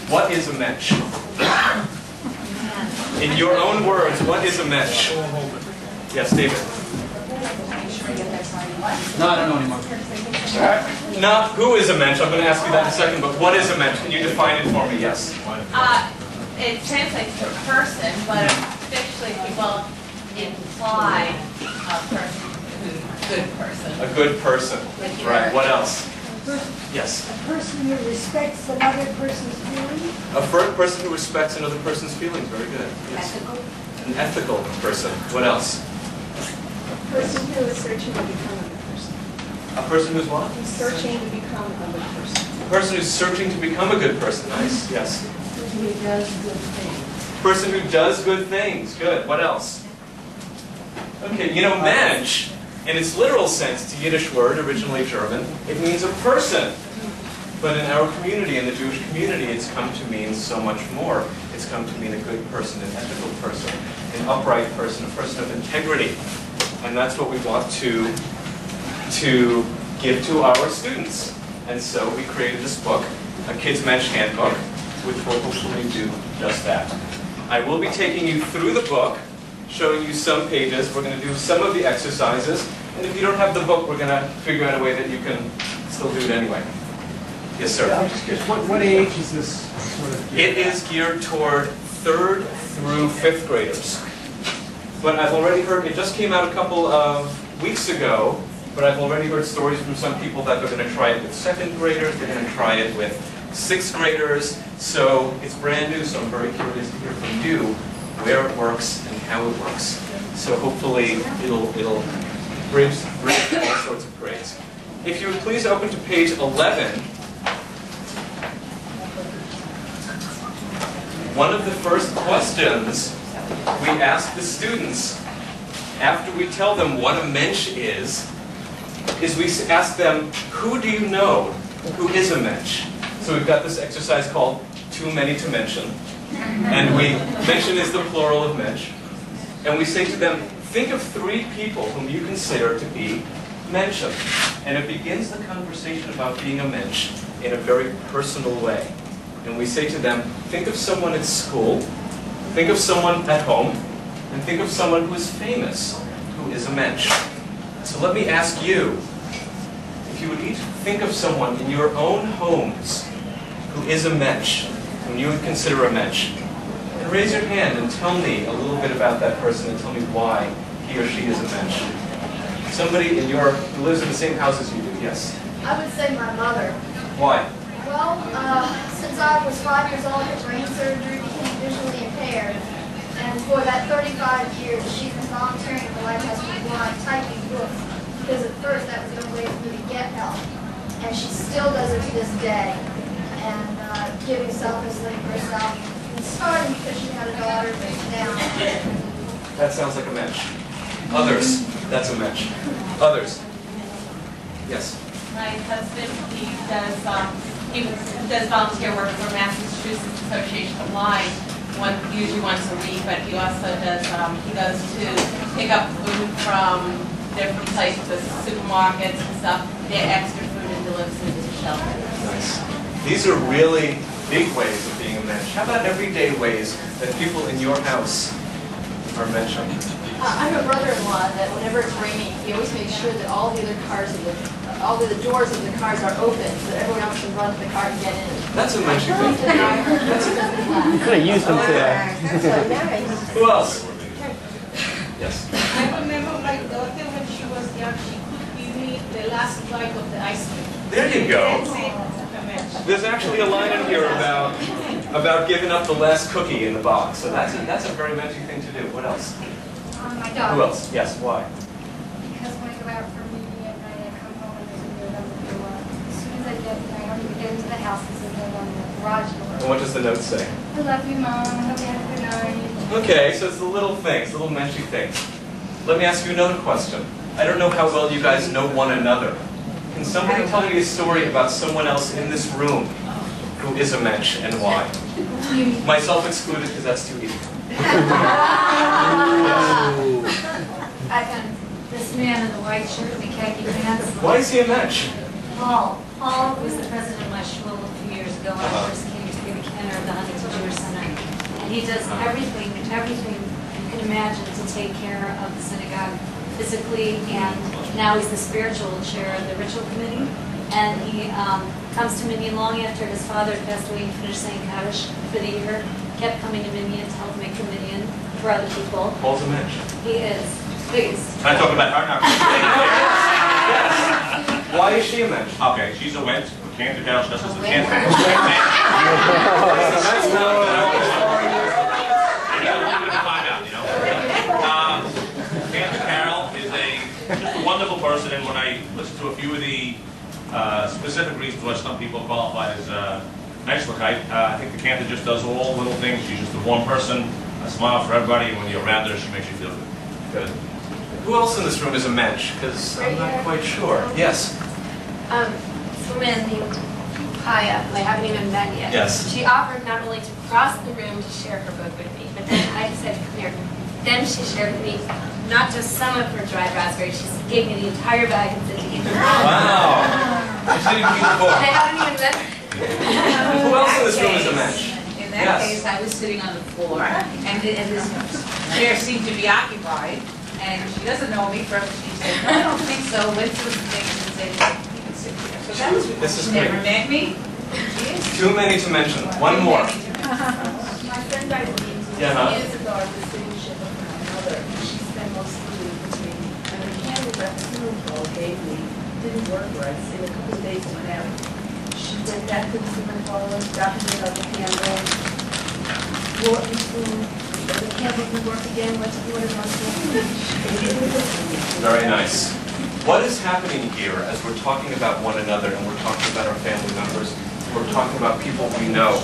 What is a Mensch? In your own words, what is a Mensch? Yes, David. No, I don't know anymore. Not who is a Mensch, I'm going to ask you that in a second, but what is a Mensch? Can you define it for me? Yes. It translates to person, but officially people imply a person who's a good person. A good person. Right. What else? Yes. A person who respects another person's feelings. A person who respects another person's feelings. Very good. Yes. Ethical. An ethical person. What else? A person who is searching to become a good person. A person who's what? Searching to become a good person. A person who's searching to become a good person. Nice. Yes. A person who does good things. A person who does good things. Good. What else? Okay, you know, Mensch, in its literal sense, it's a Yiddish word, originally German. It means a person. But in our community, in the Jewish community, it's come to mean so much more. It's come to mean a good person, an ethical person, an upright person, a person of integrity. And that's what we want to give to our students. And so we created this book, a kid's Mensch Handbook, which will hopefully do just that. I will be taking you through the book, showing you some pages. We're going to do some of the exercises. And if you don't have the book, we're going to figure out a way that you can still do it anyway. Yes, sir? I'm just curious, what age is this sort of geared It is geared toward 3rd through 5th graders. But I've already heard, it just came out a couple of weeks ago, but I've already heard stories from some people that they're going to try it with 2nd graders, they're going to try it with 6th graders. So it's brand new, so I'm very curious to hear from you where it works and how it works. So hopefully it'll bridge all sorts of grades. If you would please open to page 11. One of the first questions we ask the students after we tell them what a Mensch is we ask them, who do you know who is a Mensch? So we've got this exercise called Too Many to Mention. And mention is the plural of Mensch. And we say to them, think of 3 people whom you consider to be Menschen. And it begins the conversation about being a Mensch in a very personal way. And we say to them, think of someone at school, think of someone at home, and think of someone who is famous, who is a Mensch. So let me ask you, if you would each think of someone in your own homes who is a Mensch, whom you would consider a Mensch, and raise your hand and tell me a little bit about that person and tell me why he or she is a Mensch. Somebody who lives in the same house as you do, yes? I would say my mother. Why? Well, since I was 5 years old, her brain surgery became visually impaired. And for that 35 years, she's been volunteering for Life Has Been Blind, typing books. Because at first, that was the only way for me to get help. And she still does it to this day. And giving selflessly for herself. And starting because she had a daughter, but now. That sounds like a Mensch. Others, that's a Mensch. Others. Yes? My husband, he does volunteer work for Massachusetts Association of Blind, usually once a week, but he also does, he goes to pick up food from different places, supermarkets and stuff, get extra food and delivers it to shelters. Nice. These are really big ways of being a Mensch. How about everyday ways that people in your house are Mensching? I have a brother-in-law that whenever it's raining, he always makes sure that all the other cars, all the doors of the cars are open, so that everyone else can run to the car and get in. That's a Mensching thing. You could have used them today. Who else? Yes. I remember my daughter when she was young, she could give me the last bite of the ice cream. There you go. That's it. There's actually a line in here about giving up the last cookie in the box. So that's a very Mensching thing to do. What else? My daughter. Who else? Yes. Why? Because when I go out for a meeting at night, I come home and there's a note on the door. As soon as I don't even get into the house, there's a note on the garage door. And what does the note say? I love you, Mom. I hope you have a good night. Okay, so it's the little things, the little Mensching things. Let me ask you another question. I don't know how well you guys know one another. Can somebody tell me a story about someone else in this room who is a Mensch and why? Myself excluded, because that's too easy. This man in the white shirt and the khaki pants. Why is he a Mensch? Paul was the president of my shul a few years ago when I first came to be the Kenner. And he does everything you can imagine to take care of the synagogue physically, and now he's the spiritual chair of the ritual committee. And he comes to Minyan long after his father passed away and finished saying Kaddish for the year. Kept coming to Minyan to help make the Minyan for other people. Paul's a Mensch. He is. Please. Can I talk about her now? Yes. Why is she a Mensch? Okay, she's a wench. Can't do Carol just as a can't. That's Cantor Carol is just a wonderful person, and when I listen to a few of the specific reasons why some people qualify as Menschlichkeit, I think the Cantor just does all little things. She's just a warm person, a smile for everybody, and when you're around her, she makes you feel good. good. Who else in this room is a Mensch? Because I'm not quite sure. Yes. This woman named Kaya, who I haven't even met yet. Yes. She offered not only to cross the room to share her book with me, but then I said, come here. Then she shared with me not just some of her dried raspberries, she gave me the entire bag and said to eat them. Wow. She didn't even read the book. And I haven't even met Who else in this room is a Mensch? In that case, I was sitting on the floor, and this chair seemed to be occupied, and she doesn't know me from, she said, no, I don't think so, went to the thing and said, you can sit here. So that was, This is she never great. met me. She is. Too many to mention. One more. My friend died years ago. I was sitting ship with my mother. She spent most of the week with me. And the candle that Blumenthal gave me didn't work right. In a couple of days it went out. She went back to the Blumenthal, got me another candle, brought me food. The candle didn't work again, went to do it again. Very nice. What is happening here as we're talking about one another and we're talking about our family members, we're talking about people we know?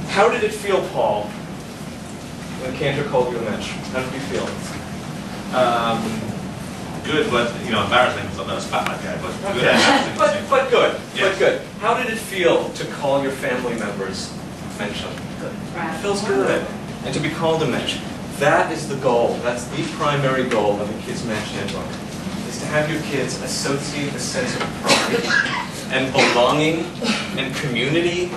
How did it feel, Paul, when Cantor called you a Mensch? How did you feel? Good, but embarrassing. So I'm not a spotlight guy, but good. At But good. Yes. But good. How did it feel to call your family members Mensch? Good. It feels good. And to be called a Mensch. That is the goal. That's the primary goal of a Kids Mensch Handbook. Is to have your kids associate a sense of pride and belonging and community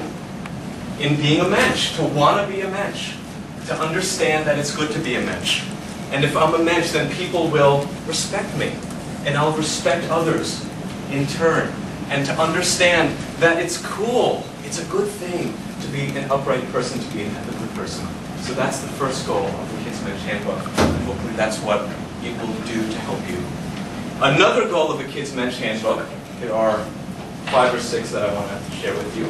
in being a Mensch, to want to be a Mensch, to understand that it's good to be a Mensch. And if I'm a Mensch, then people will respect me, and I'll respect others in turn. And to understand that it's cool, it's a good thing to be an upright person, to be a good person. So that's the first goal of the Kids Mensch Handbook, and hopefully that's what it will do to help you. Another goal of the Kids Mensch Handbook, there are 5 or 6 that I want to share with you,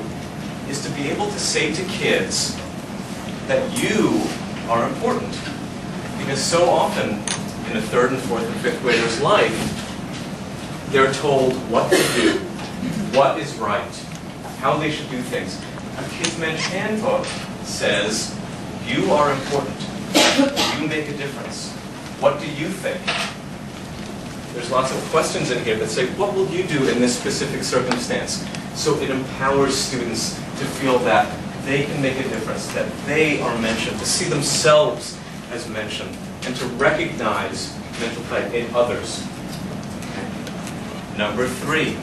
is to be able to say to kids that you are important. Because so often in a 3rd and 4th and 5th grader's life, they're told what to do, what is right, how they should do things. A Kids Mensch Handbook says, you are important. You make a difference. What do you think? There's lots of questions in here that say, what will you do in this specific circumstance? So it empowers students to feel that they can make a difference, that they are mentioned, to see themselves as mentioned, and to recognize mental type in others. Okay. Number three,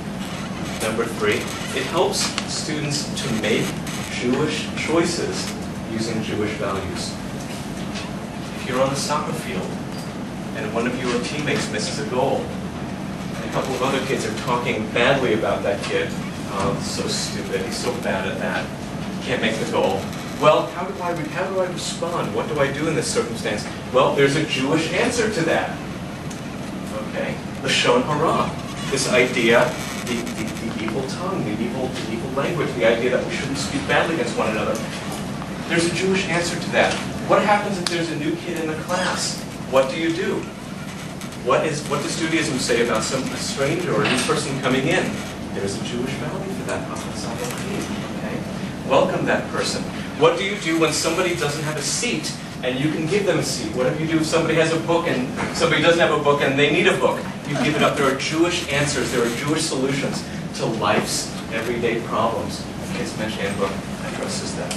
it helps students to make Jewish choices using Jewish values. If you're on the soccer field and one of your teammates misses a goal, and a couple of other kids are talking badly about that kid, oh, he's so stupid, he's so bad at that, he can't make the goal. Well, how do I respond? What do I do in this circumstance? Well, there's a Jewish answer to that. Okay, Lashon Hara, this idea, the evil tongue, the evil language, the idea that we shouldn't speak badly against one another. There's a Jewish answer to that. What happens if there's a new kid in the class? What do you do? What does Judaism say about a stranger or a new person coming in? There's a Jewish value for that. Okay? Welcome that person. What do you do when somebody doesn't have a seat and you can give them a seat? What do you do if somebody has a book and somebody doesn't have a book and they need a book? You give it up. There are Jewish answers. There are Jewish solutions to life's everyday problems. The Kids Mensch Handbook addresses that.